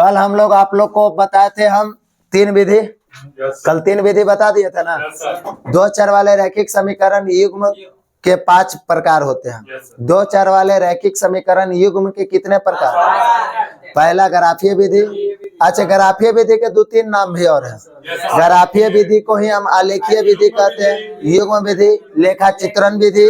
कल हम लोग आप लोग को बताए थे हम 3 विधि, कल 3 विधि बता दिए थे ना। 2 चर वाले रैखिक समीकरण युग्म के 5 प्रकार होते हैं। 2 चर वाले रैखिक समीकरण युग्म के कितने प्रकार? पहला ग्राफीय विधि। अच्छा, ग्राफीय विधि के 2-3 नाम भी और हैं। ग्राफीय विधि को ही हम आलेखीय विधि कहते हैं, युग्म विधि, लेखा चित्रण विधि,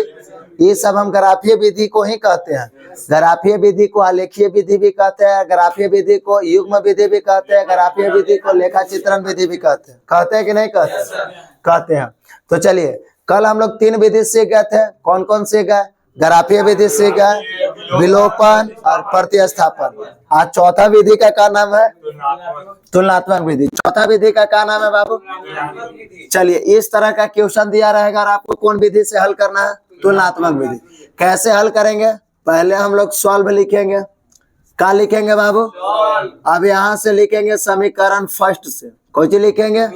ये सब हम ग्राफीय विधि को ही कहते हैं। ग्राफीय विधि को आलेखीय विधि भी कहते हैं, ग्राफीय विधि को युग्म विधि भी कहते हैं, ग्राफीय विधि को लेखा चित्रण विधि भी कहते हैं। कहते हैं कि नहीं कहते? कहते हैं। तो चलिए, कल हम लोग 3 विधि सीख गए थे। कौन कौन सीख गए? ग्राफीय विधि सीख गए, विलोपन और प्रतिस्थापन। आज चौथा विधि का क्या नाम है? तुलनात्मक विधि। चौथा विधि का क्या नाम है बाबू? चलिए, इस तरह का क्वेश्चन दिया रहेगा और आपको कौन विधि से हल करना है? तुलनात्मक विधि। कैसे हल करेंगे? पहले हम लोग सॉल्व लिखेंगे। क्या लिखेंगे बाबू? अब यहाँ से लिखेंगे समीकरण फर्स्ट से। कौन सी लिखेंगे?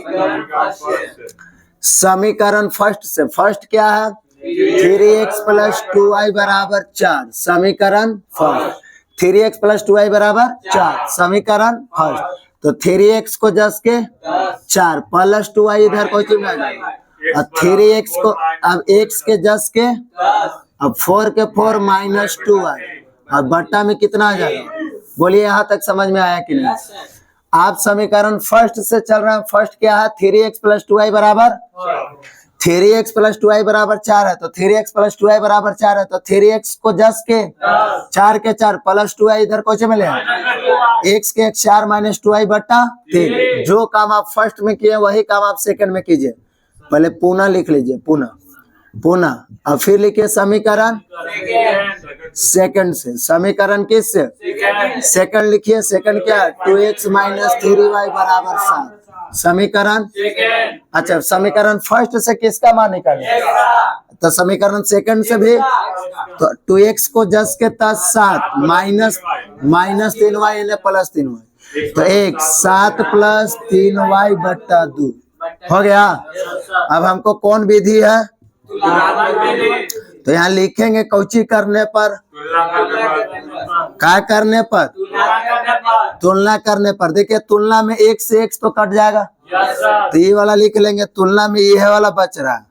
समीकरण फर्स्ट से। फर्स्ट क्या है? 3x + 2y = 4। समीकरण फर्स्ट। 3x + 2y = 4। समीकरण फर्स्ट। तो 3x को जस के 4 + 2y इधर कोई चीज नहीं, और 3x को अब x के जस के, अब 4 के 4 - 2y, अब बट्टा में कितना आ जाएगा? बोलिए, यहाँ तक समझ में आया कि नहीं? आप समीकरण फर्स्ट से चल रहे हैं। फर्स्ट क्या है? 3x + 2y = 3x + 2y = 4 है, तो 3x + 2y = 4 है, तो 3x को जस के 4 के 4 + 2y इधर कौन से मिले? x के 4 - 2y बट्टा 3। जो काम आप फर्स्ट में किए वही काम आप सेकंड में कीजिए। पहले पुनः लिख लीजिए, पुनः पुनः, और फिर लिखिए समीकरण सेकंड से। समीकरण किस से? सेकंड लिखिए। सेकंड क्या? 2x - 3y = 7। समीकरण। अच्छा, समीकरण फर्स्ट से किसका मान निकालें? तो समीकरण सेकंड से भी, तो 2x को जस के तस 7 माइनस 3y प्लस 3y, तो 1 7 + 3y बट्टा 2 हो गया। अब हमको कौन विधि है? तो यहाँ लिखेंगे कौची करने पर? क्या करने पर? तुलना करने पर। देखिए, तुलना में x से x तो कट जाएगा, तो ये वाला लिख लेंगे। तुलना में यह वाला बच रहा है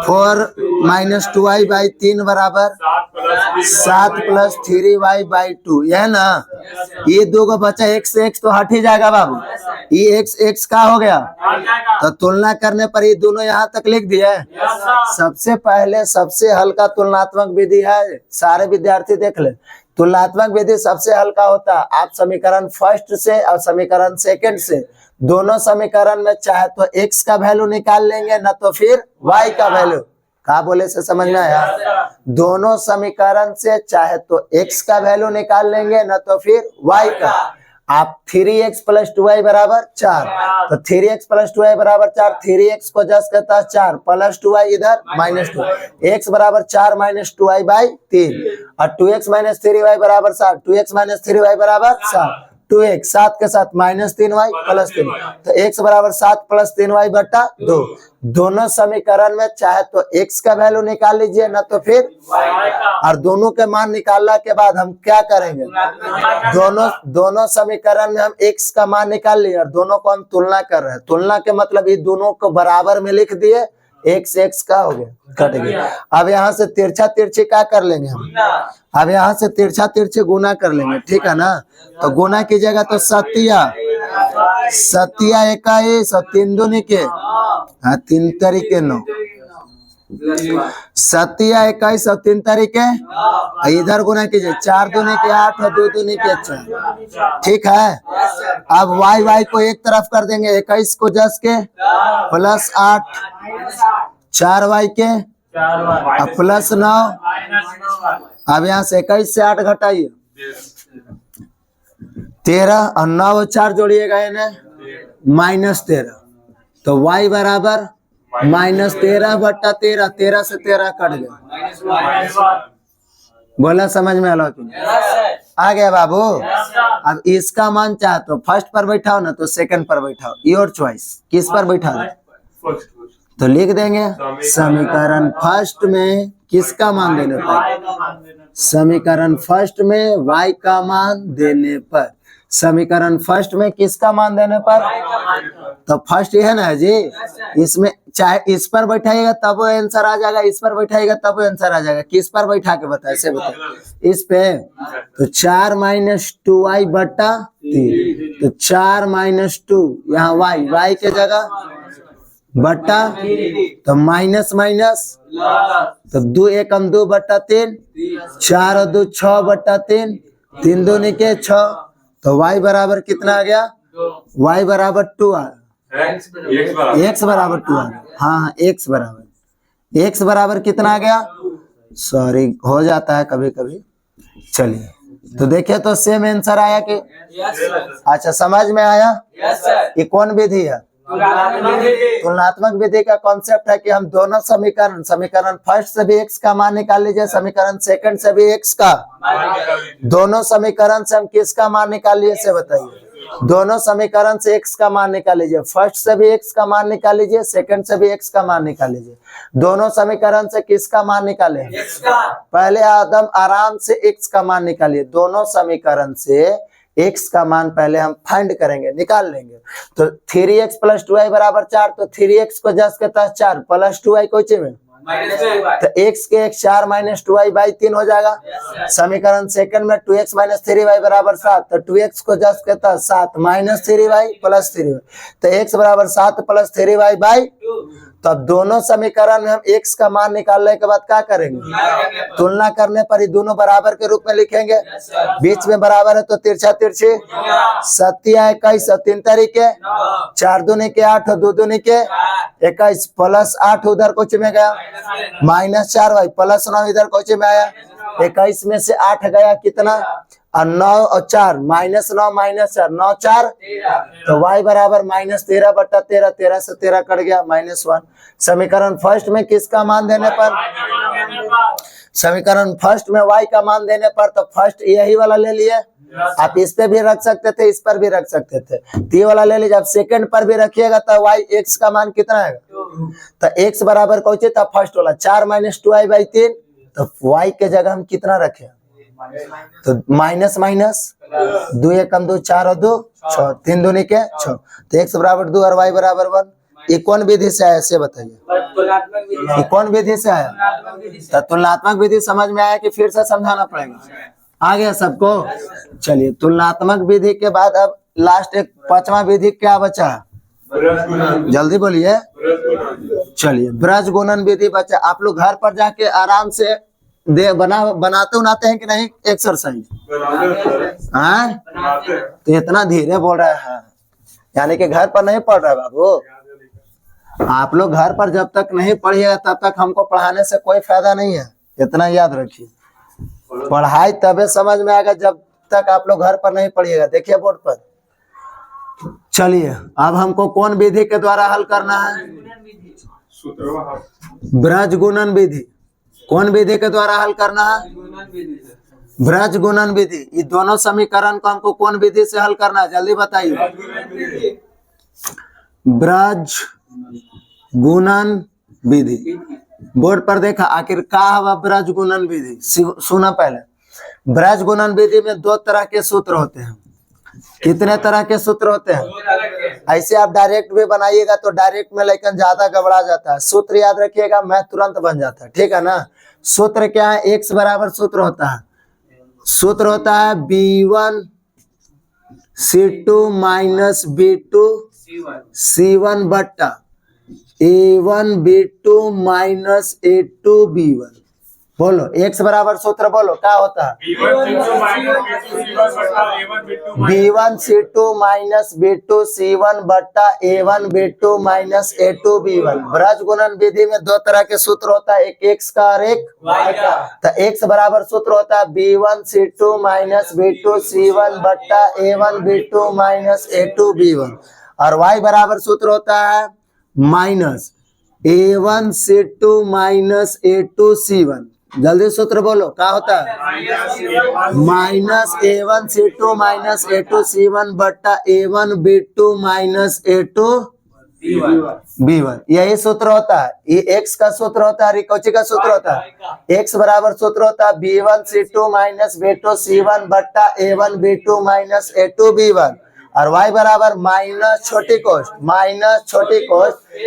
4 - 2y / 3 = 7 + 3y / 2, यह ना। ये 2 को बचा, x से x तो हट ही जाएगा बाबू। ये x का हो गया, तो तुलना करने पर ये दोनों यहाँ तक लिख दिए। सबसे पहले सबसे हल्का तुलनात्मक विधि है, सारे विद्यार्थी देख ले। तुलनात्मक विधि सबसे हल्का होता है। आप समीकरण फर्स्ट से और समीकरण सेकंड से, दोनों समीकरण में चाहे तो x का वैल्यू निकाल लेंगे, न तो फिर y का वैल्यू। कहा बोले से समझ में आया? दोनों समीकरण से चाहे तो x का वैल्यू निकाल लेंगे, न तो फिर y का। आप 3x + 2y = 4, तो 3x + 2y = 4, 3x को जस करता है 4 + 2y इधर -2, x = 4 - 2y / 3, और 2x - 3y = 7, 2x - 3y = 7, 2x 7 के साथ -3y + 3, तो x = 7 + 3y बट्टा 2। दोनों समीकरण में चाहे तो x का वैल्यू निकाल लीजिए, न तो फिर और दोनों के मान निकालने के बाद हम क्या करेंगे? दोनों समीकरण में हम x का मान निकाल लिए और दोनों को हम तुलना कर रहे हैं। तुलना के मतलब ये दोनों को बराबर में लिख दिए, x का हो गया, कट गया। अब यहाँ से तिरछा तिरछी क्या कर लेंगे हम? अब यहाँ से तिरछा तिरछी गुना कर लेंगे, ठीक है ना। तो गुना कीजिएगा तो सतिया 21 और 3 दूनी के 3 तरीके 9, सतिया 21 और 3 तरीके, इधर गुना कीजिए 4 दूनी के 8 और 2 दूनी के 4, ठीक है। अब y को एक तरफ कर देंगे, 21 को जस के + 8, 4y के + 9। अब यहाँ से 21 से 8 घटाइए 13, और 9 और 4 जोड़िएगा इन्हें -13, तो y = -13 बट्टा 13, 13 से 13 कट गया। बोला समझ में आ गया बाबू? अब इसका मान चाहे तो फर्स्ट पर बैठाओ, ना तो सेकंड पर बैठाओ, योर चॉइस। किस पर बैठा? तो लिख देंगे समीकरण फर्स्ट में किसका मान देने पर? समीकरण फर्स्ट में y का मान देने पर। समीकरण फर्स्ट में किसका मान देने पर, तो फर्स्ट ये है ना जी, इसमें चाहे इस पर बैठाइएगा तब वो आंसर आ जाएगा, इस पर बैठाइएगा तब वो आंसर आ जाएगा। किस पर बैठा के बताए से बताए, इस पे। तो 4 माइनस 2y बट्टा 3, तो 4 माइनस 2 यहाँ y के जगह बट्टा, तो माइनस माइनस, तो 2 एकम 2 बट्टा 3, 4 और 2 6 बट्टा 3, 3 दूनी के 6, तो y बराबर कितना आ गया, y बराबर 2 आ, x बराबर 2 आ गया। हाँ x बराबर कितना आ गया, सॉरी हो जाता है कभी कभी। चलिए तो देखिए तो सेम आंसर आया कि, अच्छा समझ में आया। ये कौन विधि है, तुलनात्मक विधि का कॉन्सेप्ट है कि हम दोनों समीकरण फर्स्ट से भी x का मान निकाल लीजिए, समीकरण सेकंड से भी x का, दोनों समीकरण से हम किसका मान निकाल लीजिए से बताइए। दोनों समीकरण से x का मान निकाल लीजिए, फर्स्ट से भी x का मान निकाल लीजिए, सेकंड से भी x का मान निकाल लीजिए। दोनों समीकरण से किसका मान निकाले, पहले आराम से x का मान निकालिए। दोनों समीकरण से x का मान पहले हम फाइंड करेंगे, निकाल लेंगे। तो 3x प्लस 2y बराबर 4, तो 3x को जस के तस 4 प्लस 2y कोई में, तो x के x 4 माइनस 2y बाई 3 हो जाएगा। समीकरण सेकंड में 2x माइनस 3y बराबर 7, तो 2x को जस के तस 7 माइनस 3y प्लस 3y, तो x बराबर 7 प्लस 3y बाई। तो अब दोनों समीकरण में हम x का मान निकालने के बाद क्या करेंगे, तुलना करने पर ही दोनों बराबर के रूप में लिखेंगे। बीच में बराबर है तो तिरछा तिरछी, 7 21 3 तरीके, 4 दूनी के 8 और 2 दूनी के 21, प्लस 8 उधर कुछ में गया, माइनस 4y प्लस 9 इधर कुछ में आया। 21 में से 8 गया कितना, और 9 और 4 माइनस 9 माइनस 4 9 4, तो y बराबर माइनस 13 बट्टा 13, 13 से 13 कट गया -1। समीकरण फर्स्ट में किसका मान देने पर, समीकरण फर्स्ट में y का मान देने पर, तो फर्स्ट यही वाला ले लिए, आप इस पे भी रख सकते थे, इस पर भी रख सकते थे, ये वाला ले लीजिए। आप सेकंड पर भी रखिएगा तो y x का मान कितना है, तो x बराबर कौन था फर्स्ट वाला 4 माइनस 2y बाई 3, तो y के जगह हम कितना रखे, तो माइनस माइनस 2 एकम 2 4 और 2 6, 3 दूनी के 6, तो x बराबर 2 और y बराबर 1। ये कौन विधि से आया से बताइए, ये कौन विधि से आया, तो तुलनात्मक विधि समझ में आया कि फिर से समझाना पड़ेगा, आ गया सबको। चलिए तुलनात्मक विधि के बाद अब लास्ट एक पांचवा विधि क्या बचा, जल्दी बोलिए। चलिए ब्रज गुणन विधि बचा। आप लोग घर पर जाके आराम से बनाते उनाते हैं कि नहीं एक्सरसाइज, तो इतना धीरे बोल रहा है, यानी कि घर पर नहीं पढ़ रहा है बाबू। आप लोग घर पर जब तक नहीं पढ़िएगा तब तक हमको पढ़ाने से कोई फायदा नहीं है, इतना याद रखिए। पढ़ाई तबे समझ में आएगा जब तक आप लोग घर पर नहीं पढ़िएगा। देखिए बोर्ड पर। चलिए अब हमको कौन विधि के द्वारा हल करना है, ब्रज गुणन विधि। कौन विधि के द्वारा हल करना है, ब्रज गुणन विधि। ये दोनों समीकरण को हमको कौन विधि से हल करना है, जल्दी बताइए। ब्रज गुणन विधि। बोर्ड पर देखा आखिर का हवा ब्रज गुणन विधि, सुना पहले। ब्रज गुणन विधि में 2 तरह के सूत्र होते हैं। कितने तरह के सूत्र होते हैं, ऐसे आप डायरेक्ट भी बनाइएगा तो डायरेक्ट में लेकिन ज्यादा गड़बड़ा जाता है। सूत्र याद रखिएगा, मैं तुरंत बन जाता है, ठीक है ना। सूत्र क्या है, x बराबर सूत्र होता है, सूत्र होता है b1 c2 minus b2 c1 बट्टा a1 b2 minus a2 b1। बोलो x बराबर सूत्र बोलो क्या होता है, b1 c2 minus b2 c1 बट्टा a1 b2 minus a2 b1। Braj गुणन विधि में 2 तरह के सूत्र होता है, एक x का और एक y का। तो x बराबर सूत्र होता है b1 c2 minus b2 c1 बट्टा a1 b2 minus a2 b1, और y बराबर सूत्र होता है minus a1 c2 minus a2 c1। जल्दी सूत्र बोलो क्या होता है, minus a1 c2 minus a2 c1 बट्टा a1 b2 minus a2 B1 यही सूत्र होता है, ये x का सूत्र होता है, कौची का सूत्र होता है, x बराबर सूत्र होता है B1 C2 minus B2 C1 बट्टा A1 B2 minus A2 B1 और y बराबर माइनस छोटी कोष्ट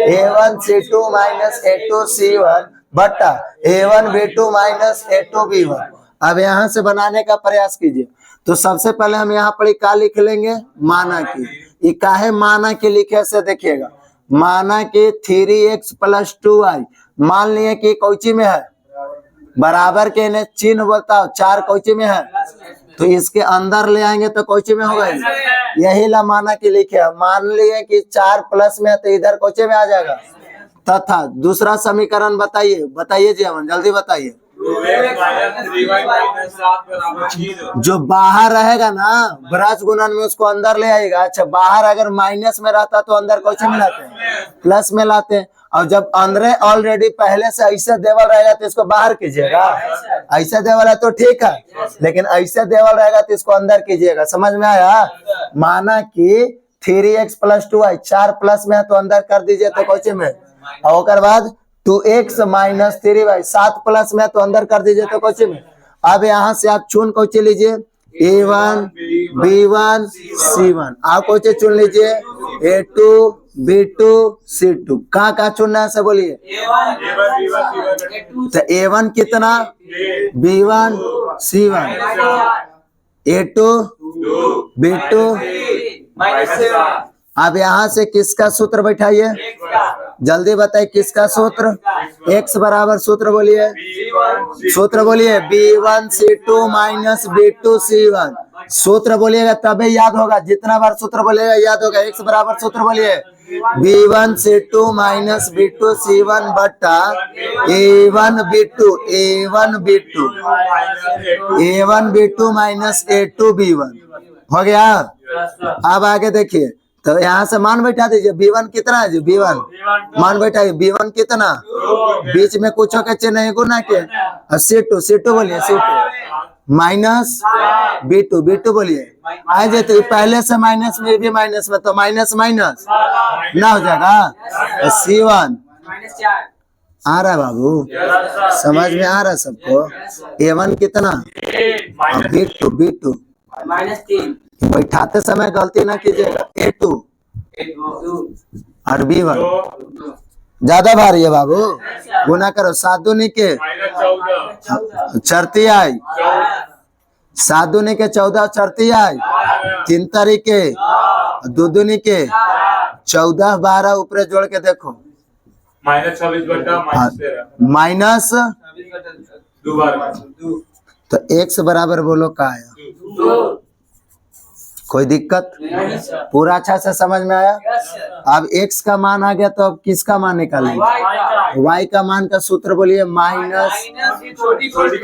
A1 C2 minus A2 C1 बट्टा A1 B2 minus A2 B1। अब यहाँ से बनाने का प्रयास कीजिए। तो सबसे पहले हम यहाँ पर क्या लिख लेंगे, माना कि, ये काहे माना कि लिखे से देखिएगा, माना कि 3x प्लस 2y, मान लिए कि कौची में है, बराबर के ने चिन्ह बताओ, 4 कौची में है, तो इसके अंदर ले आएंगे तो कौची में होगा, यही ला माना कि लिखे। मान लिए कि 4 प्लस में है तो इधर कौची में आ जाएगा, तथा दूसरा समीकरण बताइए जी अमन, जल्दी बताइए। जो बाहर रहेगा ना ब्रज गुणन में उसको अंदर ले आएगा। अच्छा, बाहर अगर माइनस में रहता तो अंदर कौन में लाते हैं, प्लस में लाते हैं। और जब अंदर ऑलरेडी पहले से ऐसे देवल रहेगा तो इसको बाहर कीजिएगा, ऐसे देवल है तो ठीक है, लेकिन ऐसे देवल रहेगा तो इसको अंदर कीजिएगा। समझ में आया। माना कि 3x प्लस 2y 4 प्लस में है तो अंदर कर दीजिए तो कौन में, और बाद 2x माइनस 3y 7 प्लस में तो अंदर कर दीजिए तो कौन में। अब यहाँ से आप चुन कौन लीजिए, A1 B1 C1, आप कौन चुन लीजिए, A2 B2 C2। कहाँ चुनना है से बोलिए, तो A1 कितना, B1 C1, A2 B2। अब यहाँ से किसका सूत्र बैठाइए, जल्दी बताइए किसका सूत्र, x बराबर सूत्र बोलिए, B1 C2 minus B2 C1। सूत्र बोलिएगा तभी याद होगा, जितना बार सूत्र बोलिएगा याद होगा। x बराबर सूत्र बोलिए, B1 C2 minus B2 C1 बट्टा A1 B2 minus A2 B1। हो गया। अब आगे देखिए, तो यहाँ से मान बैठा दीजिए, B1 कितना है जी, B1 मान बैठाइए, B1 कितना, बीच में कुछ के नहीं गुना के, और C2 बोलिए, C2 माइनस B2 बोलिए। आ जाए तो पहले से माइनस में भी माइनस में, तो माइनस माइनस ना हो जाएगा। C1 आ रहा है बाबू, समझ में आ रहा है सबको। A1 कितना, B2 माइनस 3, बैठाते समय गलती ना कीजिएगा, A2 और B1 ज्यादा भारी है बाबू, गुना करो, 7 दूनी के 14 आई, 7 दूनी के 14 14 आई, 3 तारीखे 2 दूनी के 14 12 ऊपर जोड़ के देखो, माइनस तो x बराबर बोलो का आया, कोई दिक्कत, पूरा अच्छा से समझ में आया। अब x का मान आ गया तो अब किसका मान निकालेंगे, y का मान का सूत्र बोलिए, minus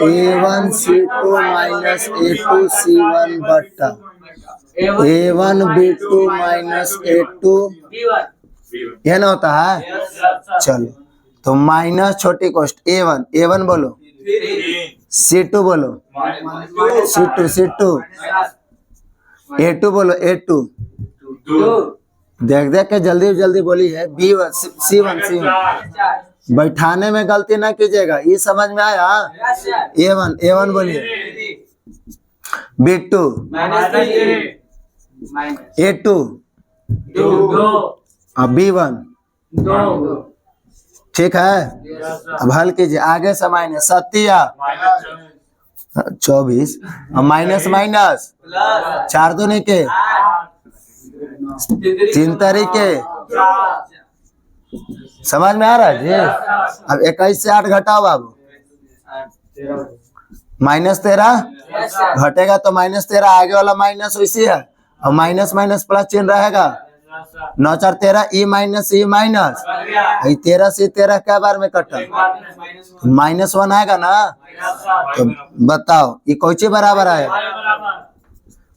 A1 C2 minus A2 C1 बट्टा A1 B2 माइनस A2, यह ना होता है। चलो तो माइनस छोटी कोष्ट A1 बोलो, C2 बोलो, C2 A2 बोलो, A2 देख के जल्दी बोली है, B1 C1 बैठाने में गलती ना कीजिएगा, ये समझ में आया। A1 बोलिए, B2 A2 और B1, ठीक है। अब हल कीजिए, आगे से माइनस 24 और माइनस 4 दूनी के 3 तारीखे, समझ में आ रहा है जी। अब 21 से 8 घटाओ बाबू, -13 घटेगा तो -13, आगे वाला माइनस वैसी है, और माइनस प्लस चिन्ह रहेगा, 9 4 13, ई माइनस 13 से 13 क्या बार में कटा, -1 आएगा ना। तो बताओ ये कौची बराबर आया,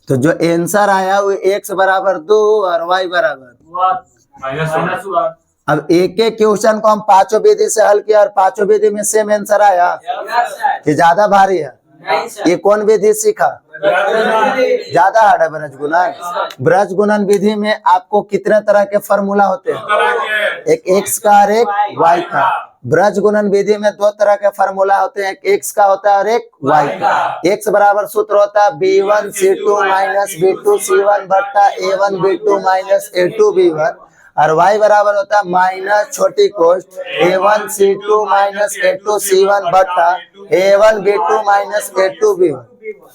तो जो आंसर आया वो x बराबर 2 और y बराबर। अब एक क्वेश्चन को हम 5 विधि से हल किया और 5 विधि में सेम आंसर आया कि ज्यादा भारी है, ये कौन विधि सीखा, ज्यादा हार्ड है ब्रज गुणन। ब्रज गुणन विधि में आपको कितने तरह के फॉर्मूला होते हैं? एक एक्स का और एक वाई का। ब्रज गुणन विधि में दो तरह के फॉर्मूला होते हैं, एक एक्स का होता है और एक वाई का। एक्स बराबर सूत्र होता है b1c2 माइनस b2c1 बट्टा a1 b2 minus a2 b1, और y बराबर होता है माइनस छोटी कोष्ट a1c2 माइनस a2c1 बट्टा a1 b2 minus a2 b1।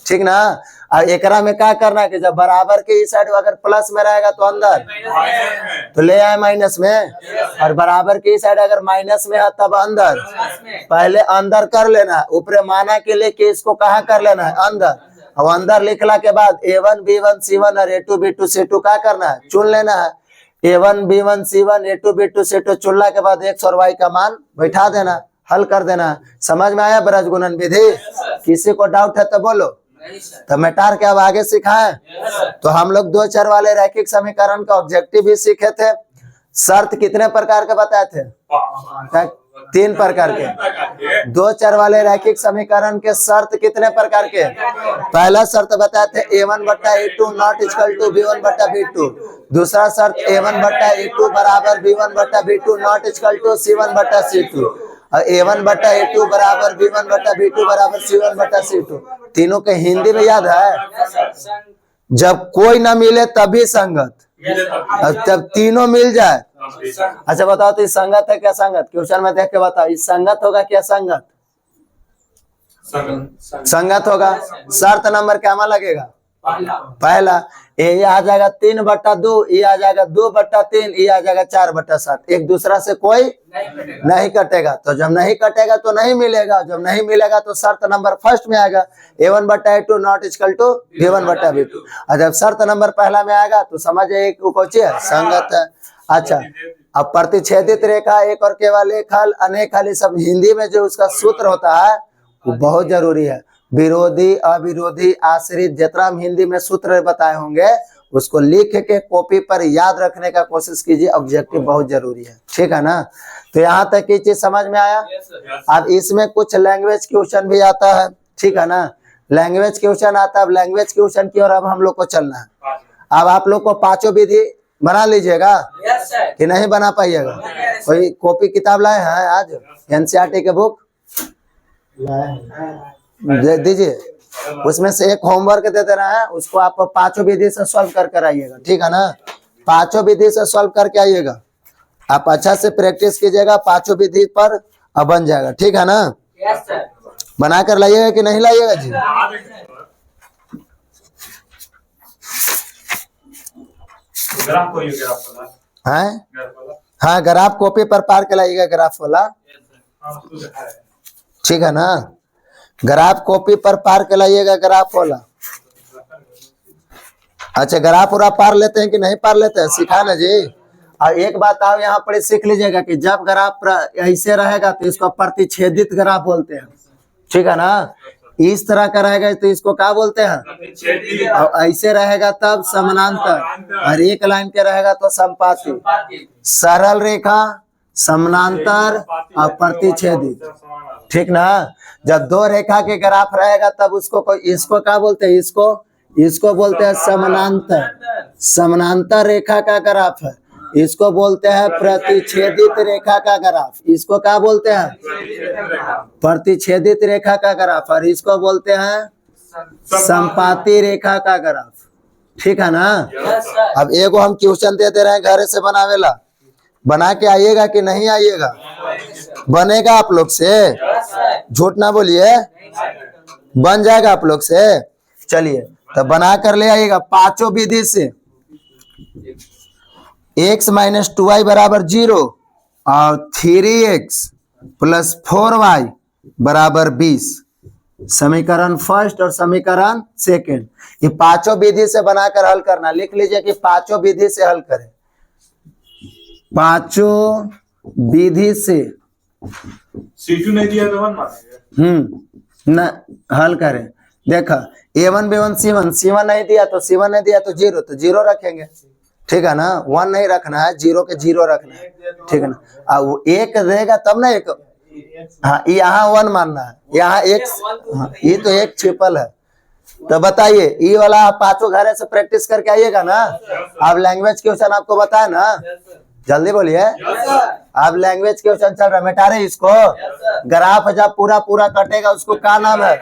ठीक ना। और एकरा में क्या करना है कि जब बराबर के इस साइड अगर प्लस में रहेगा तो अंदर तो ले आए माइनस में, और बराबर के इस साइड अगर माइनस में है तब अंदर। पहले अंदर कर लेना है, ऊपर माना के लिए कि इसको कहाँ कर लेना है? अंदर। और अंदर लिखला के बाद a1 b1 c1 और a2 b2 c2 क्या करना है? चुन लेना है। a1 b1 c1 a2 b2 c2 चुनला के बाद x और y का मान बैठा देना, हल कर देना। समझ में आया ब्रज गुणन विधि? किसी को डाउट है तो बोलो। तो मैटार के अब आगे सिखाएं। तो हम लोग दो चर वाले रैखिक समीकरण का ऑब्जेक्टिव भी सीखे थे। शर्त कितने प्रकार के बताए थे? 3 प्रकार के। दो चर वाले रैखिक समीकरण के शर्त कितने प्रकार के? पहला शर्त बताए थे a1 बट्टा a2 not equal to b1 बट्टा b2। दूसरा शर्त a1 बट्टा a2 बराबर b1 बट्टा b2 not equal to c1 बट्टा c2, और a1 बट्टा a2 बराबर b1 बट्टा b2 बराबर c1 बट्टा c2। तीनों के हिंदी में याद है? जब कोई ना मिले तभी संगत, और जब तीनों मिल जाए। अच्छा बताओ तो इस संगत है क्या संगत? क्वेश्चन में देख के बताओ, इस संगत होगा क्या संगत? संगत होगा। शर्त नंबर क्या लगेगा? पहला ये आ जाएगा 3 बट्टा 2, ये आ जाएगा 2 बट्टा 3, ये आ जाएगा 4 बट्टा 7। एक दूसरा से कोई नहीं कटेगा। तो जब नहीं कटेगा तो नहीं मिलेगा, जब नहीं मिलेगा तो शर्त नंबर फर्स्ट में आएगा a1 बट्टा a2 not equal to b1 बट्टा b2। और जब शर्त नंबर पहला में आएगा तो समझिए कौन है? संगत है। अच्छा, अब प्रतिच्छेदित रेखा, एक और केवल एक हल, अनेक हल, सब हिंदी में जो उसका सूत्र होता है वो बहुत जरूरी है। विरोधी, अविरोधी, आश्रित, जितना हम हिंदी में सूत्र बताए होंगे उसको लिख के कॉपी पर याद रखने का कोशिश कीजिए। ऑब्जेक्टिव बहुत जरूरी है। ठीक है ना। तो यहाँ तक की चीज समझ में आया। अब इसमें कुछ लैंग्वेज क्वेश्चन भी आता है। ठीक है ना। लैंग्वेज क्वेश्चन आता है। अब लैंग्वेज क्वेश्चन की ओर अब हम लोग को चलना है। अब आप लोग को पांचों विधि बना लीजिएगा कि नहीं बना पाइएगा? कोई कॉपी किताब लाए हैं आज? एनसीईआरटी के बुक दे दीजिए, उसमें से एक होमवर्क दे देना है, उसको आप पांचों विधि से सॉल्व कर आइएगा। ठीक है ना। पांचों विधि से सॉल्व करके आइएगा। आप अच्छा से प्रैक्टिस कीजिएगा, पांचों विधि पर अब बन जाएगा। ठीक है ना। बना कर लाइएगा कि नहीं लाइएगा जी? हाँ, ग्राफ कॉपी पर पार के लाइएगा, ग्राफ वाला। ठीक है ना। ग्राफ कॉपी पर पार के लाइएगा, ग्राफ वाला। अच्छा, ग्राफ पूरा पार लेते हैं कि नहीं पार लेते हैं? सिखा ना जी। और एक बात आप यहाँ पर सीख लीजिएगा कि जब ग्राफ ऐसे रहेगा तो इसको प्रतिच्छेदित ग्राफ बोलते हैं। ठीक है ना। इस तरह का रहेगा तो इसको क्या बोलते हैं? और ऐसे रहेगा तब समानांतर, और एक लाइन के रहेगा तो संपाती। सरल रेखा, समानांतर और प्रतिच्छेदित। ठीक ना। जब दो रेखा के ग्राफ रहेगा तब उसको इसको क्या बोलते हैं? इसको बोलते हैं समानांतर। समानांतर रेखा का ग्राफ है। इसको बोलते हैं प्रतिच्छेदित रेखा का ग्राफ। इसको क्या बोलते हैं? प्रतिच्छेदित रेखा का ग्राफ। और इसको बोलते हैं संपाती रेखा का ग्राफ। ठीक है ना। अब एगो हम क्वेश्चन देते रहे घर से बनावेला, बना के आइएगा कि नहीं आइएगा? बनेगा आप लोग से? झूठ ना बोलिए, बन जाएगा आप लोग से। चलिए तो बना कर ले आइएगा पांचों विधि से। x माइनस 2y बराबर 0 और 3x प्लस 4y बराबर 20, समीकरण फर्स्ट और समीकरण सेकंड। ये पांचों विधि से बनाकर हल करना। लिख लीजिए कि पांचों विधि से हल करें। पांचों विधि से C2 नहीं दिया तो 1 मानेंगे। न हल करें। देखा a1 b1 c1 नहीं दिया तो c1 नहीं दिया तो 0, तो 0 रखेंगे। ठीक है ना। 1 नहीं रखना है, 0 के 0 रखना है। ठीक है ना। अब एक देगा तब ना एक, हाँ यहाँ 1 मानना है, यहाँ एक, हाँ, ये तो एक ट्रिपल है। तो बताइए, ये वाला आप पांचों घर से प्रैक्टिस करके आइएगा ना। अब लैंग्वेज क्वेश्चन आपको बताया ना, जल्दी बोलिए। अब लैंग्वेज क्वेश्चन चल रहा है, मिटा रहे इसको। ग्राफ जब पूरा पूरा कटेगा उसको क्या नाम है?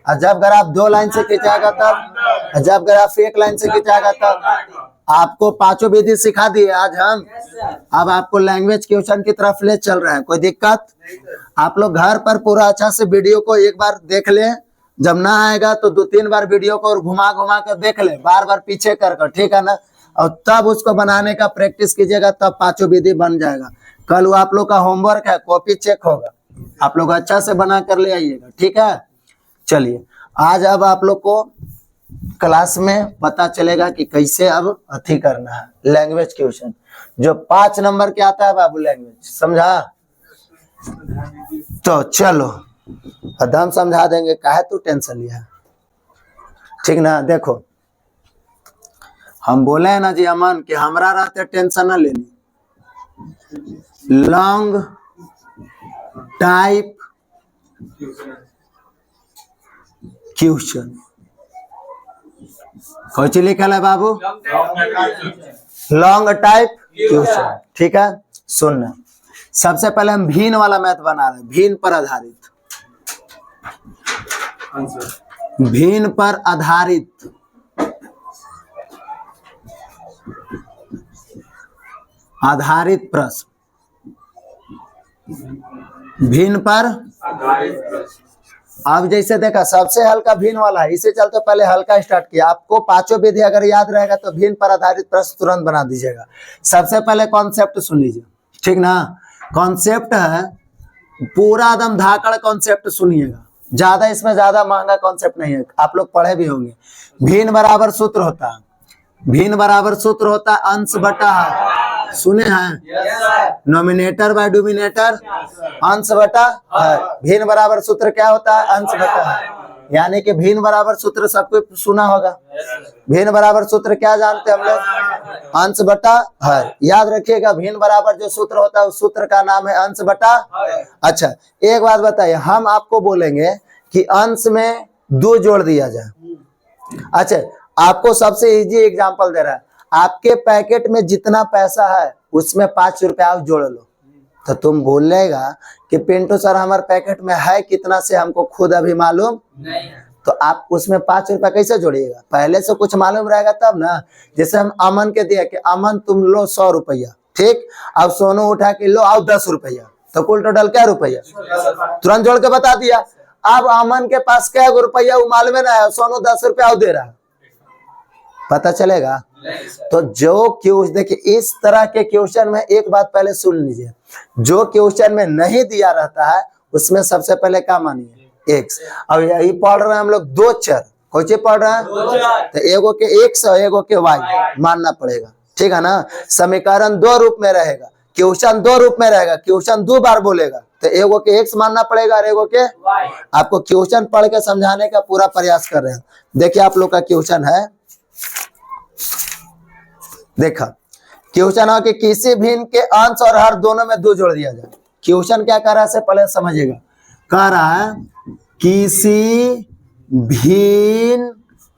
और जब ग्राफ 2 लाइन से खिंचाएगा तब, जब ग्राफ 1 लाइन से खिंचाएगा तब। आपको पांचों विधि सिखा दिए आज हम। अब आपको लैंग्वेज क्वेश्चन की तरफ ले चल रहे हैं, कोई दिक्कत? आप लोग घर पर पूरा अच्छा से वीडियो को एक बार देख ले, जब ना आएगा तो 2-3 बार वीडियो को और घुमा घुमा कर देख ले, बार बार पीछे कर, ठीक है ना? और तब उसको बनाने का प्रैक्टिस कीजिएगा, तब पांचों विधि बन जाएगा। कल वो आप लोग का होमवर्क है, कॉपी चेक होगा, आप लोग अच्छा से बना कर ले आइएगा, ठीक है? चलिए, आज अब आप लोग को क्लास में पता चलेगा कि कैसे अब अथी करना है लैंग्वेज क्वेश्चन, जो 5 नंबर के आता है बाबू लैंग्वेज, समझा? तो चलो हम समझा देंगे, काहे तू टेंशन लिया, ठीक ना? देखो, हम बोले हैं ना जी अमन कि हमरा रहते टेंशन ना लेनी। लॉन्ग टाइप क्वेश्चन कौन सी लिखल है बाबू? लॉन्ग टाइप क्वेश्चन, ठीक है? सुनना, सबसे पहले हम भिन्न वाला मैथ बना रहे हैं, भिन्न पर आधारित, भिन्न पर आधारित आधारित प्रश्न, भिन्न पर आधारित प्रश्न। अब जैसे देखा सबसे हल्का भिन्न वाला है, इसे चलते पहले हल्का स्टार्ट किया। आपको पांचों विधि अगर याद रहेगा तो भिन्न पर आधारित प्रश्न तुरंत बना दीजिएगा। सबसे पहले कॉन्सेप्ट सुन लीजिए, ठीक ना? कॉन्सेप्ट है पूरा एकदम धाकड़ कॉन्सेप्ट सुनिएगा, ज्यादा इसमें ज्यादा महंगा कॉन्सेप्ट नहीं है, आप लोग पढ़े भी होंगे। भिन्न बराबर सूत्र होता है, भिन्न बराबर सूत्र होता है अंश बटा हर, सुने हैं? नोमिनेटर बाय डिनोमिनेटर, अंश बटा हर। भिन्न बराबर सूत्र क्या होता है? अंश बटा हर। यानी कि भिन्न बराबर सूत्र सबको सुना होगा। भिन्न बराबर सूत्र क्या जानते हैं हम लोग? अंश बटा हर। याद रखिएगा, भिन्न बराबर जो सूत्र होता है उस सूत्र का नाम है अंश बटा। अच्छा, एक बात बताइए, हम आपको बोलेंगे कि अंश में 2 जोड़ दिया जाए। अच्छा, आपको सबसे इजी एग्जांपल दे रहा है, आपके पैकेट में जितना पैसा है उसमें 5 रुपया आप जोड़ लो, तो तुम बोलेगा कि पिंटू सर हमारे पैकेट में है कितना से हमको खुद अभी मालूम नहीं है। तो आप उसमें 5 रुपया कैसे जोड़िएगा? पहले से कुछ मालूम रहेगा तब ना। जैसे हम अमन के दिया कि अमन तुम लो 100 रुपया, ठीक? अब सोनू उठा के लो आओ 10 रुपया, तो कुल टोटल क्या रुपया? तुरंत जोड़ के बता दिया। अब अमन के पास क्या रुपया वो मालूम ना है, सोनू 10 रुपया दे रहा है, पता चलेगा? तो जो क्वेश्चन देखिए, इस तरह के क्वेश्चन में एक बात पहले सुन लीजिए, जो क्वेश्चन में नहीं दिया रहता है उसमें सबसे पहले क्या मानिए? एक्स। अब यही पढ़ रहे हैं हम लोग 2 चर, कौन सी पढ़ रहे हैं? तो एगो के एक्स और एगो के वाई मानना पड़ेगा, ठीक है ना? समीकरण 2 रूप में रहेगा, क्वेश्चन 2 रूप में रहेगा, क्वेश्चन 2 बार बोलेगा, तो एगो के एक्स मानना पड़ेगा और एगो के वाई। आपको क्वेश्चन पढ़ के समझाने का पूरा प्रयास कर रहे हैं। देखिए आप लोग का क्वेश्चन है, देखा क्वेश्चन है कि किसी भिन्न के अंश और हर दोनों में 2 जोड़ दिया जाए। क्वेश्चन क्या कर रहा है पहले समझिएगा, कह रहा है किसी भिन्न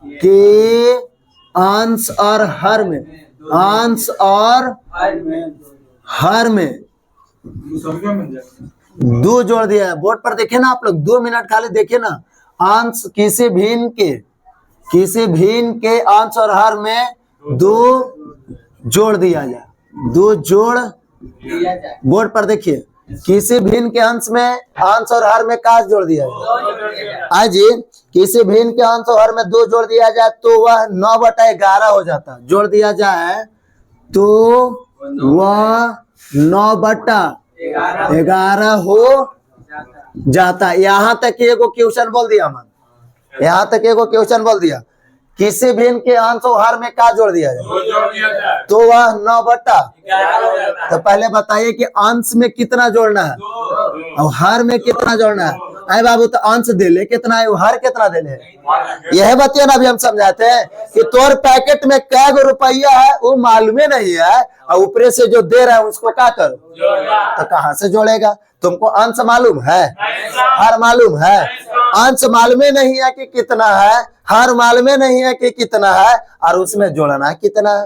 के अंश और हर में, अंश और हर में 2 जोड़ दिया है। बोर्ड पर देखिए ना आप लोग, 2 मिनट खाली देखिए ना। अंश किसी भिन्न के अंश और हर में 2 जोड़ दिया जाए, 2 जोड़ बोर्ड पर देखिए, किसी भिन्न के अंश में, अंश और हर में का जोड़ दिया जाए? आज किसी भिन्न के अंश और हर में 2 जोड़ दिया जाए तो वह 9/11 हो जाता। जोड़ दिया जाए तो वह 9/11 हो जाता। यहाँ तक एगो क्वेश्चन बोल दिया मन, यहाँ तक एगो क्वेश्चन बोल दिया, किसी भिन्न के अंश और हर में का जोड़ दिया जाए तो वह 9/11। तो पहले बताइए कि अंश में कितना जोड़ना है और हर में कितना जोड़ना है। अरे बाबू तो अंश दे ले कितना है, हर कितना दे ले, यह बताइए ना। अभी हम समझाते हैं कि तोर पैकेट में क्या गो रुपया है वो मालूम नहीं है और ऊपर से जो दे रहा है उसको क्या करो, तो कहाँ से जोड़ेगा? तुमको अंश मालूम है, हर मालूम है, अंश मालूम ही नहीं है कि कितना है, हर मालूम ही नहीं है कि कितना है, और उसमें जोड़ना कितना है।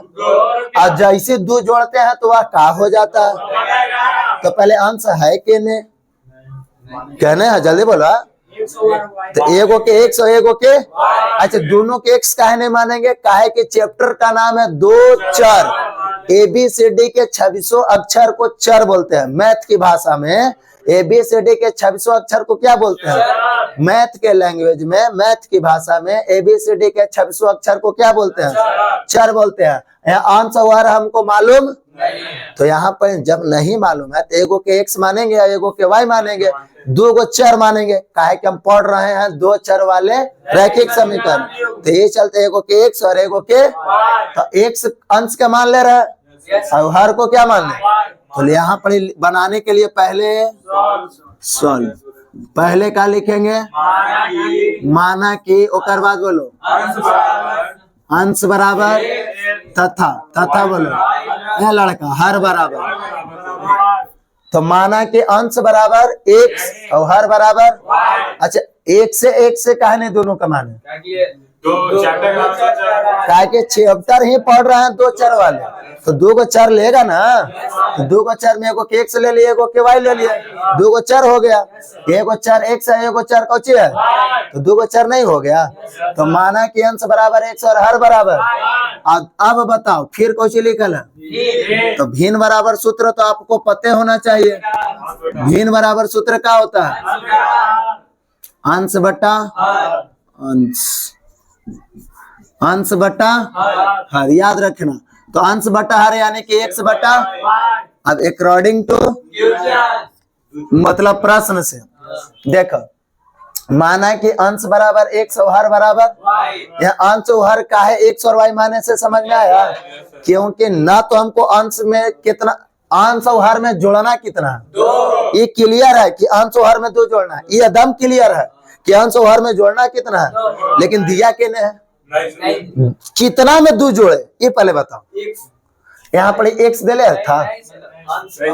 और जैसे दो जोड़ते हैं तो वह का हो जाता है। तो पहले अंश है कि नहीं, कहने है, जल्दी बोला। तो एगो के एक्स और एगो के, अच्छा दोनों के एक्स काहे नहीं मानेंगे, काहे के चैप्टर का नाम है दो चर। ABCD के 26 अक्षर को चर बोलते हैं मैथ की भाषा में। ABCD के 26 अक्षर को क्या बोलते हैं मैथ के लैंग्वेज में, मैथ की भाषा में ABCD के 26 अक्षर को क्या बोलते हैं, चर बोलते हैं। यहाँ अंश और हमको मालूम, तो यहाँ पर जब नहीं मालूम है तो एगो के एक्स मानेंगे और एगो के वाई मानेंगे, दो गो चर मानेंगे, काहे कि हम पढ़ रहे हैं दो चर वाले रैखिक समीकरण। तो ये चलते एगो के एक्स और एगो के, तो एक्स अंश के मान ले रहे हैं और हर को क्या मान ले। तो यहाँ पर बनाने के लिए पहले सॉल्व, पहले क्या लिखेंगे, माना कि, ओकर बाद बोलो अंश बराबर तथा, तथा बोलो यह लड़का हर बराबर। तो माना कि अंश बराबर एक्स और हर बराबर, अच्छा एक से कहने दोनों का माने, क्या के चैप्टर ही पढ़ रहे हैं दो चर वाले, तो दो गो चर लेगा ना, तो दो गो चर में एगो के एक्स ले लिया एगो के वाई ले लिया, दो गो चर हो गया, एगो चर एक्स है एगो चर कौची है, तो दो गो चर नहीं हो गया। तो माना कि अंश बराबर एक्स और हर बराबर। अब बताओ फिर कौची लिखल है, तो भिन्न बराबर सूत्र तो आपको पते होना चाहिए। भिन्न बराबर सूत्र क्या होता है, अंश बटा अंश, अंश बटा हर, याद रखना। तो अंश बटा हर यानी कि एक्स बटा, अब अकॉर्डिंग टू मतलब प्रश्न से देखो, माना कि अंश बराबर एक्स और हर बराबर, यह अंश और हर का है एक्स और वाई माने से समझ में आया, क्योंकि ना तो हमको अंश में कितना, अंश और हर में जोड़ना कितना है, ये क्लियर है कि अंश और हर में दो जोड़ना है, ये एकदम क्लियर है कि अंश और हर में जोड़ना कितना है, लेकिन दिया के है कितना में दो जोड़े, ये पहले बताओ। यहाँ पर एक्स दे था,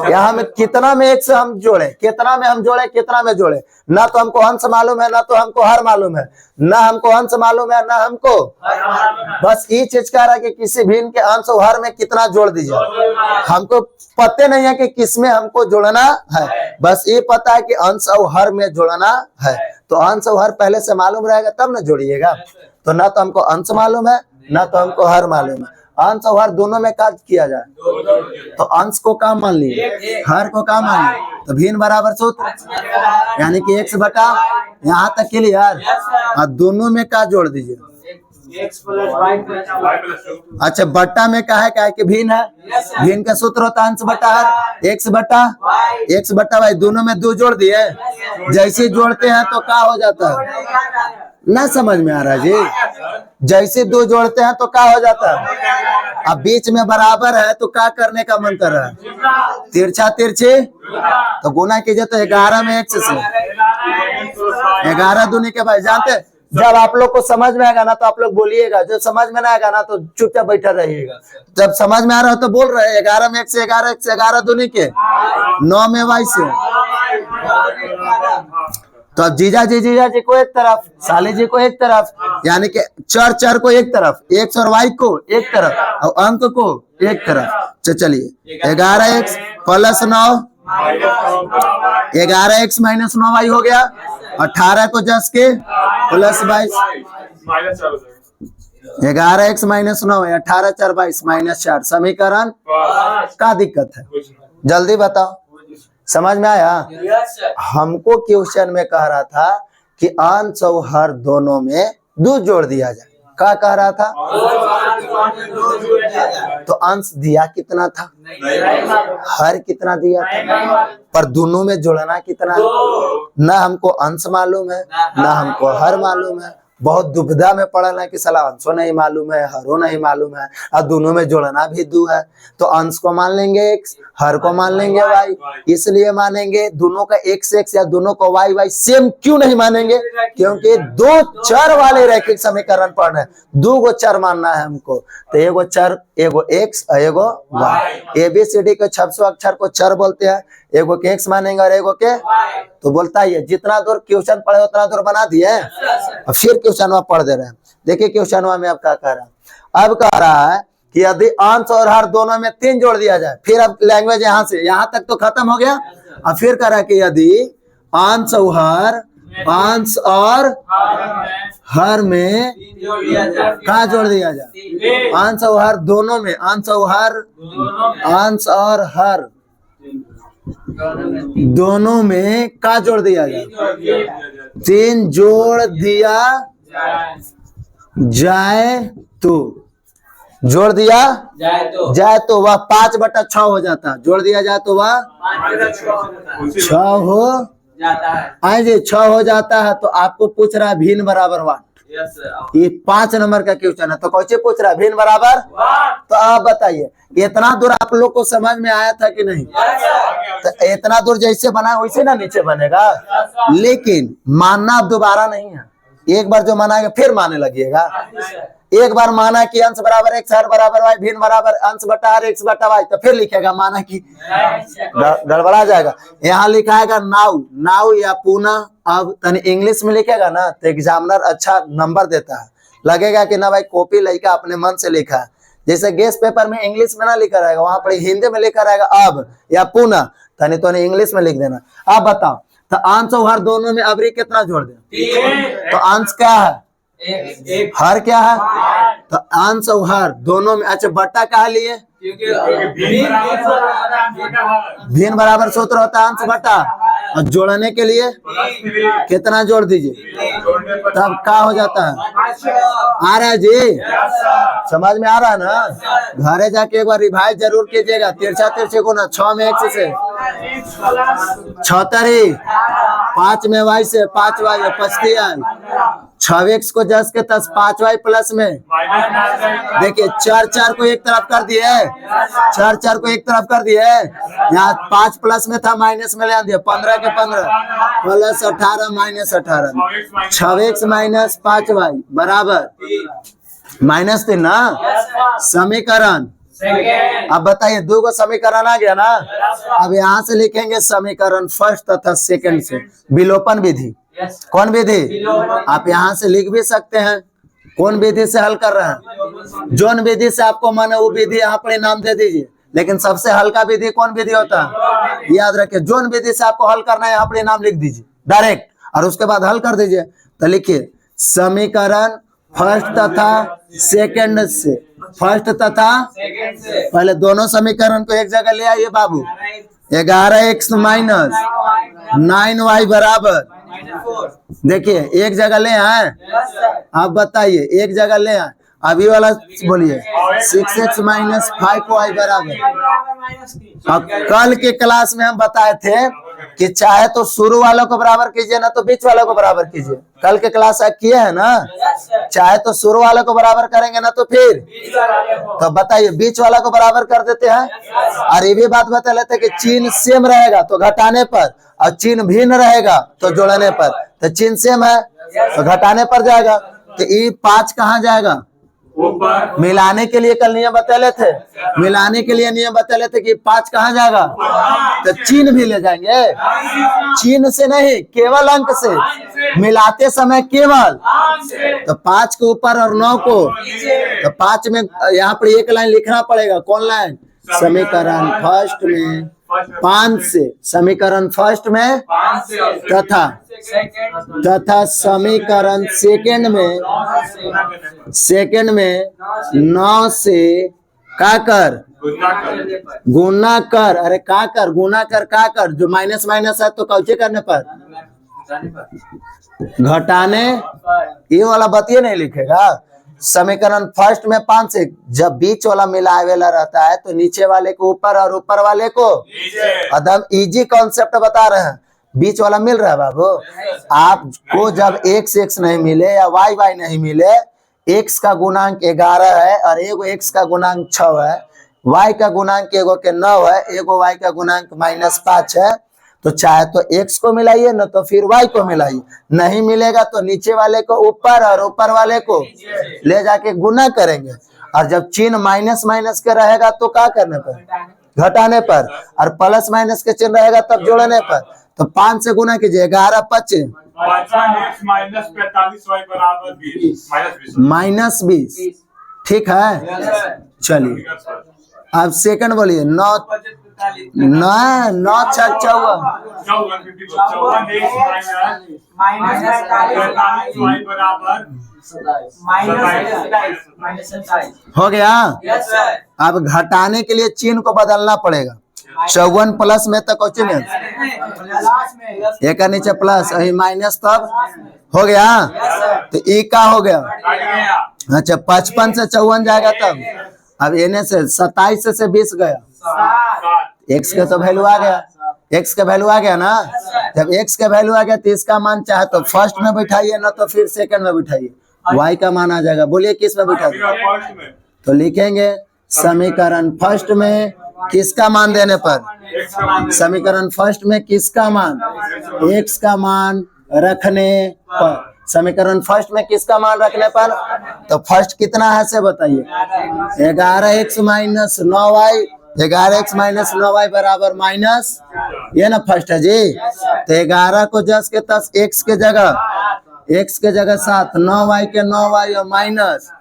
यहाँ में कितना में एक्स हम जोड़े, कितना में हम जोड़े, कितना में जोड़े, ना तो हमको अंश मालूम है ना तो हमको हर मालूम है, ना हमको अंश मालूम है ना हमको, बस ये चीज कह रहा है कि किसी भिन्न के अंश और हर में कितना जोड़ दीजिए, हमको पते नहीं है कि किस में हमको जोड़ना है, बस ये पता है कि अंश और हर में जोड़ना है। तो अंश और हर पहले से मालूम रहेगा तब ना जोड़िएगा। तो ना तो हमको अंश मालूम है ना तो हमको हर मालूम है, अंश और हर दोनों में काज किया जाए, तो अंश को काम मान लिए हर को काम मान लिए, तो भिन्न बराबर सूत्र यानी कि एक्स बटा, यहाँ तक क्लियर, और दोनों में का जोड़ दीजिए, अच्छा बट्टा में क्या है कि भिन्न है, भिन्न का सूत्र होता है अंश बटा हर, एक्स बटा वाई, दोनों में दो जोड़ दिए, जैसे जोड़ते हैं तो क्या हो जाता है, ना समझ में आ रहा जी, जैसे दो जोड़ते हैं तो क्या हो जाता है, अब बीच में बराबर है तो क्या करने का मन कर रहा है, तिरछा तिरछे, तो गुना कीजिए तो 11 में एक्स से 11 दूनी के भाई जानते, जब आप लोग को समझ में आएगा ना तो आप लोग बोलिएगा, जब समझ में ना आएगा ना तो चुपचाप बैठा रहिएगा, जब समझ में आ रहा हो तो बोल रहे 11 में 11 दूनी के 9 में वाई से, तो अब जीजा जी को एक तरफ, साली जी को एक तरफ, यानी कि चर को एक तरफ, एक्स और वाई को एक तरफ और अंक को एक तरफ। तो चलिए 11x plus 9, 11x minus 9 Y हो गया, 18 को 10 के प्लस 22, 11x माइनस 9 है, 18 4 22 माइनस 4, समीकरण का दिक्कत है, जल्दी बताओ, समझ में आया। हमको क्वेश्चन में कह रहा था कि अंश और हर दोनों में दो जोड़ दिया जाए, क्या कह रहा था, तो अंश दिया कितना था, हर कितना दिया था, पर दोनों में जोड़ना कितना है, ना हमको अंश मालूम है ना हमको हर मालूम है, बहुत दुविधा में पड़ना है कि साला अंशों नहीं मालूम है हरो नहीं मालूम है और दोनों में जोड़ना भी दो है, तो अंश को मान लेंगे एक्स, हर को मान लेंगे वाई, इसलिए मानेंगे दोनों का एक्स एक्स या दोनों को वाई वाई सेम क्यों नहीं मानेंगे, क्योंकि दो चर वाले रैखिक समीकरण पढ़ रहे हैं, दो गो चर मानना है हमको, तो एगो चर एगो एक्स और एगो वाई, ABCD के 600 अक्षर को चर बोलते हैं, एगो के एक्स मानेंगे और एगो के, तो बोलता है जितना दूर क्वेश्चन पढ़े उतना दूर बना दिए, और फिर क्वेश्चन वहां पढ़ दे रहे हैं। देखिए क्वेश्चन में अब क्या कह रहा है, अब कह रहा है कि यदि अंश और हर दोनों में 3 जोड़ दिया जाए, फिर अब लैंग्वेज यहाँ से यहाँ तक तो खत्म हो गया। अब फिर कह रहा है कि यदि अंश और हर में कहा जोड़ दिया जाए, अंश और हर दोनों में, अंश और हर दोनों में का जोड़ दिया जाए, 3 जोड़ दिया जाए तो, जोड़ दिया जाए तो वह 5/6 हो जाता है। जोड़ दिया जाए तो वह 6 हो जाता है जी, 6 हो जाता है। तो आपको पूछ रहा है भिन्न बराबर वाट, ये 5 नंबर का क्वेश्चन है। तो कौन पूछ रहा है भिन्न बराबर, तो आप बताइए इतना दूर आप लोग को समझ में आया था कि नहीं? तो इतना दूर जैसे बना वैसे ना नीचे बनेगा, लेकिन मानना अब दोबारा नहीं है। एक बार जो माना फिर माने लगिएगा। एक बार माना कि अंश बराबर x हर बराबर y, भिन्न बराबर अंश बटा हर x बटा y, तो फिर लिखेगा माना कि गड़बड़ा जाएगा। यहाँ लिखाएगा नाउ या पुनः। अब तनी इंग्लिश में लिखेगा ना तो एग्जामिनर अच्छा नंबर देता है, लगेगा कि ना भाई कॉपी लड़का अपने मन से लिखा है। जैसे गेस्ट पेपर में इंग्लिश में ना लिखा रहेगा, वहां पर हिंदी में लिखा रहेगा अब या पुनः, तनी तो इंग्लिश में लिख देना। अब बताओ तो अंश और हर दोनों में अबरी कितना जोड़ दे, तो अंश क्या है, हर क्या है, तो अंश और हर दोनों में। अच्छा बट्टा कहा लिए, भिन्न बराबर सूत्र होता है अंश बट्टा, और जोड़ने के लिए कितना जोड़ दीजिए, तब क्या हो जाता है। आ रहा है जी, समझ में आ रहा है ना? घरे जाके एक बार रिवाइज जरूर कीजिएगा। तिरछा गुना 6 में x से 76, 5 में y से 5y 55, 6x को 10 के 10, 5y प्लस में, देखिए 4 को एक तरफ कर दिए, 4 को एक तरफ कर दिए। यहाँ 5 प्लस में था, माइनस में ले दिया, 15 के 15 plus 18 minus 18, 6x minus 5y बराबर -3 ना। समीकरण, अब बताइए 2 को समीकरण आ गया ना। अब यहाँ से लिखेंगे समीकरण फर्स्ट तथा सेकंड से, विलोपन विधि। कौन विधि, आप यहाँ से लिख भी सकते हैं। कौन विधि से हल कर रहे हैं, जोन विधि से आपको मन है वो विधि यहाँ पर नाम दे दीजिए। लेकिन सबसे हल्का विधि कौन विधि होता है, याद रखिए। जोन विधि से आपको हल करना है, यहाँ पर नाम लिख दीजिए डायरेक्ट, और उसके बाद हल कर दीजिए। तो लिखिए समीकरण फर्स्ट तथा सेकंड से, फर्स्ट तथा पहले दोनों समीकरण को एक जगह ले आइए बाबू। 11x माइनस 9y बराबर, देखिए एक जगह ले आए। आप बताइए एक जगह ले आए, अभी वाला बोलिए 6x माइनस 5y बराबर। अब कल के क्लास में हम बताए थे कि चाहे तो शुरू वालों को बराबर कीजिए ना तो बीच वालों को बराबर कीजिए। कल के क्लास आप किए हैं ना, चाहे तो शुरू वालों को बराबर करेंगे ना तो फिर, तो बताइए बीच वाला को बराबर कर देते हैं। और ये भी बात बता लेते कि चिन्ह सेम रहेगा तो घटाने पर, और चिन्ह भिन्न रहेगा तो जोड़ने पर। तो चिन्ह सेम है तो घटाने पर जाएगा, तो ये 5 कहाँ जाएगा, मिलाने के लिए कल नियम बता थे, मिलाने के लिए नियम बता थे कि 5 कहाँ जाएगा, तो चिन्ह भी ले जाएंगे। चिन्ह से नहीं, केवल अंक से मिलाते समय केवल, तो 5 के ऊपर और 9 को, तो 5 में यहाँ पर एक लाइन लिखना पड़ेगा। कौन लाइन, समीकरण फर्स्ट में 5 से, समीकरण फर्स्ट में तथा समीकरण सेकंड में 9 से का कर गुना कर, अरे का कर गुना कर, का कर, जो माइनस माइनस है तो कौचे करने पर, घटाने, ये वाला बतिए नहीं लिखेगा। समीकरण फर्स्ट में 5 से, जब बीच वाला मिलावेला रहता है तो नीचे वाले को ऊपर और ऊपर वाले को एकदम इजी कॉन्सेप्ट बता रहे हैं। बीच वाला मिल रहा है बाबू आपको, जब x नहीं मिले या y नहीं मिले, x का गुणांक 11 है और एगो x का गुणांक 6 है, y का गुणांक एगो के 9 है, एगो y का गुणांक -5 है, तो चाहे तो x को मिलाइए न तो फिर y को मिलाइए। नहीं मिलेगा तो नीचे वाले को ऊपर और ऊपर वाले को ले जाके गुना करेंगे। और जब चिन्ह माइनस माइनस के रहेगा तो क्या करने पर, घटाने पर, और प्लस माइनस के चिन्ह रहेगा तब जोड़ने पर। तो 5 से गुना कीजिए, 11 5 55x माइनस 45y बराबर 20 माइनस 20। -20। ठीक है, चलिए अब सेकंड बोलिए। 9 9 9 6 54 54x माइनस 45y बराबर हो गया। अब घटाने के लिए चिन्ह को बदलना पड़ेगा। 54 प्लस में तो कुछ नहीं, एक का नीचे प्लस, अभी माइनस, तब हो गया। तो ई का हो गया। अच्छा, 55 से 54 जाएगा तब। अब इन्हें से 27 से 20 गया, एक्स का तो वैल्यू आ गया, एक्स का वैल्यू आ गया ना। जब एक्स का वैल्यू आ गया तो इसका मान चाहे तो फर्स्ट में बैठाइए, ना तो फिर सेकंड में बैठाइए, वाई का मान आ जाएगा। बोलिए किस में बैठाइए? तो लिखेंगे समीकरण फर्स्ट में किसका मान देने पर, समीकरण फर्स्ट में किसका मान, एक्स का मान रखने पर, समीकरण फर्स्ट में किसका मान रखने पर। तो फर्स्ट कितना है से बताइए, 11x minus 9y, 11x minus 9y बराबर माइनस, ये ना फर्स्ट है जी। तो 11 को 10 के 10, x के जगह 7, 9y के 9y और माइनस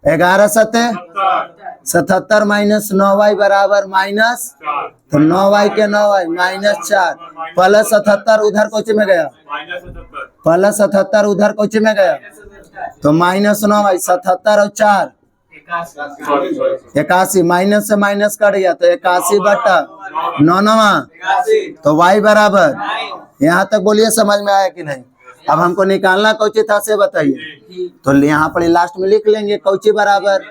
11 7 77 माइनस 9y बराबर माइनस, तो 9y के 9y माइनस 4 प्लस 77 उधर कोच में गया, प्लस 77 उधर कोच में गया, तो माइनस 9y 77 और 4 81, माइनस से माइनस कट गया तो 81 बटा 9, तो y बराबर, यहाँ तक बोलिए समझ में आया कि नहीं। अब हमको निकालना कौची था से बताइए। तो यहाँ पर लास्ट में लिख लेंगे कौची बराबर,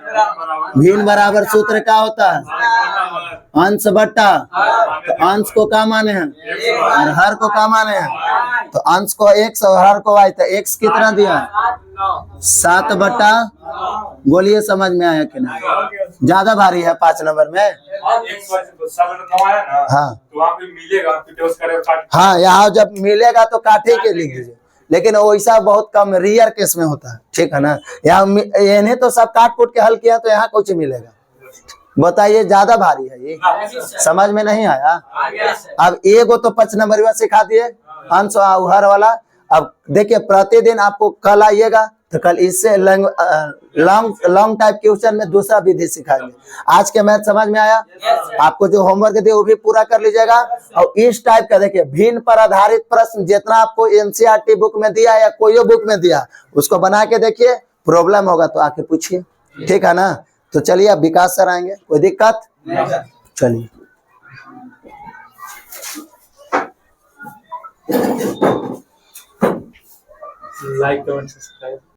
भिन्न बराबर सूत्र क्या होता है, अंश बट्टा। तो अंश को क्या माने हैं और हर को क्या माने हैं। तो अंश को x और हर को y, तो x कितना दिया 7 बट्टा। बोलिए समझ में आया कि नहीं। ज्यादा भारी है 5 नंबर में। हाँ, यहाँ जब मिलेगा तो काटे के लिख दीजिए, लेकिन वैसा बहुत कम रेयर केस में होता है, ठीक है ना। यहाँ इन्हें तो सब काट कूट के हल किया, तो यहाँ कुछ मिलेगा। बताइए, ज्यादा भारी है ये, समझ में नहीं आया। अब एगो तो 5 नंबर सिखा दिए, अंश हर वाला। अब देखिए, प्रतिदिन आपको कल आइएगा तो कल इससे लॉन्ग टाइप क्वेश्चन में दूसरा विधि सिखाएंगे। आज के मैथ समझ में आया। आपको जो होमवर्क दिए वो भी पूरा कर लीजिएगा। और इस टाइप का देखिए, भिन्न पर आधारित प्रश्न जितना आपको एनसीईआरटी बुक में दिया या कोई बुक में दिया, उसको बना के देखिए। प्रॉब्लम होगा तो आके पूछिए, ठीक है ना। तो चलिए, अब विकास सर आएंगे, कोई दिक्कत। चलिए, लाइक कमेंट सब्सक्राइब।